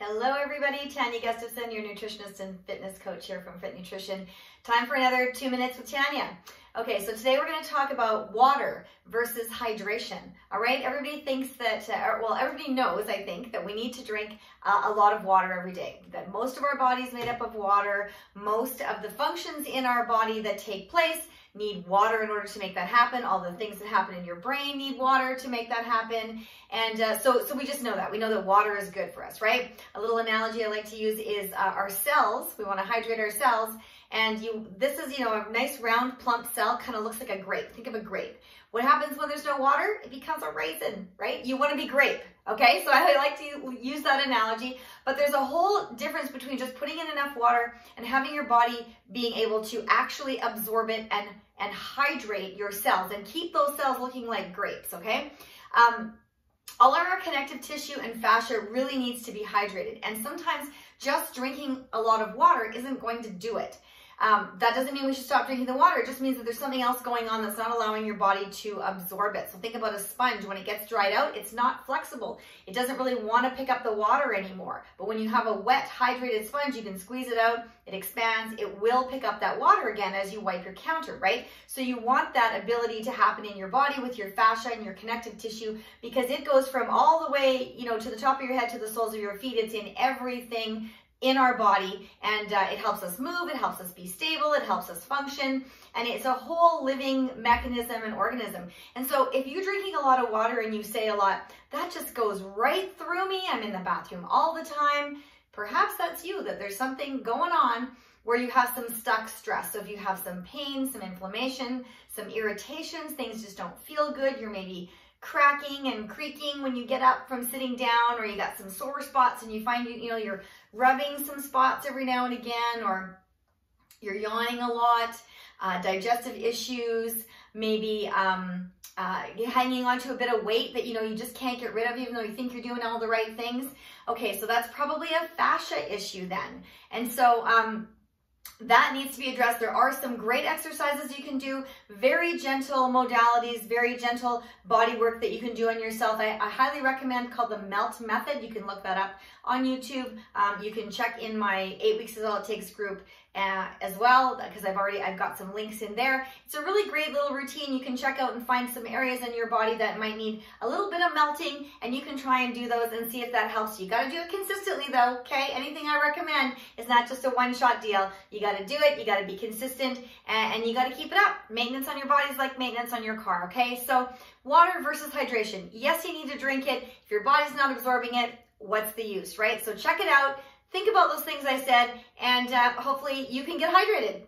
Hello everybody, Tanya Gustafson, your nutritionist and fitness coach here from Fit Nutrition. Time for another 2 minutes with Tanya. Okay, so today we're going to talk about water versus hydration. All right, everybody thinks that, everybody knows, I think, that we need to drink a lot of water every day. That most of our body is made up of water. Most of the functions in our body that take place need water in order to make that happen. All the things that happen in your brain need water to make that happen. And so we just know that. We know that water is good for us, right? A little analogy I like to use is our cells. We want to hydrate our cells. And this is, a nice round plump cell, kind of looks like a grape. Think of a grape. What happens when there's no water? It becomes a raisin, right? You want to be grape, okay? So I like to use that analogy, but there's a whole difference between just putting in enough water and having your body being able to actually absorb it and hydrate your cells and keep those cells looking like grapes, okay? All of our connective tissue and fascia really needs to be hydrated, and sometimes just drinking a lot of water isn't going to do it. That doesn't mean we should stop drinking the water. It just means that there's something else going on that's not allowing your body to absorb it. So think about a sponge. When it gets dried out, it's not flexible. It doesn't really want to pick up the water anymore. But when you have a wet, hydrated sponge, you can squeeze it out, it expands, it will pick up that water again as you wipe your counter, right? So you want that ability to happen in your body with your fascia and your connective tissue, because it goes from all the way, to the top of your head to the soles of your feet. It's in everything in our body, and it helps us move, it helps us be stable, it helps us function, and it's a whole living mechanism and organism. And so if you're drinking a lot of water and you say a lot, that just goes right through me, I'm in the bathroom all the time, perhaps that's you, that there's something going on where you have some stuck stress. So if you have some pain, some inflammation, some irritations, things just don't feel good, you're maybe cracking and creaking when you get up from sitting down, or you got some sore spots and you find you're rubbing some spots every now and again, or you're yawning a lot, digestive issues, maybe hanging on to a bit of weight that you just can't get rid of even though you think you're doing all the right things. Okay, so that's probably a fascia issue then. And so that needs to be addressed. There are some great exercises you can do, very gentle modalities, very gentle body work that you can do on yourself. I highly recommend, called the MELT method. You can look that up on YouTube. You can check in my 8 weeks is all it takes group as well, because I've got some links in there. It's a really great little routine. You can check out and find some areas in your body that might need a little bit of melting, and you can try and do those and see if that helps you. You got to do it consistently though, okay? Anything I recommend is not just a one-shot deal. You got to do it, you got to be consistent, and you got to keep it up. Maintenance on your body is like maintenance on your car, okay? So water versus hydration. Yes, you need to drink it. If your body's not absorbing it, what's the use, right? So check it out. Think about those things I said, and hopefully you can get hydrated.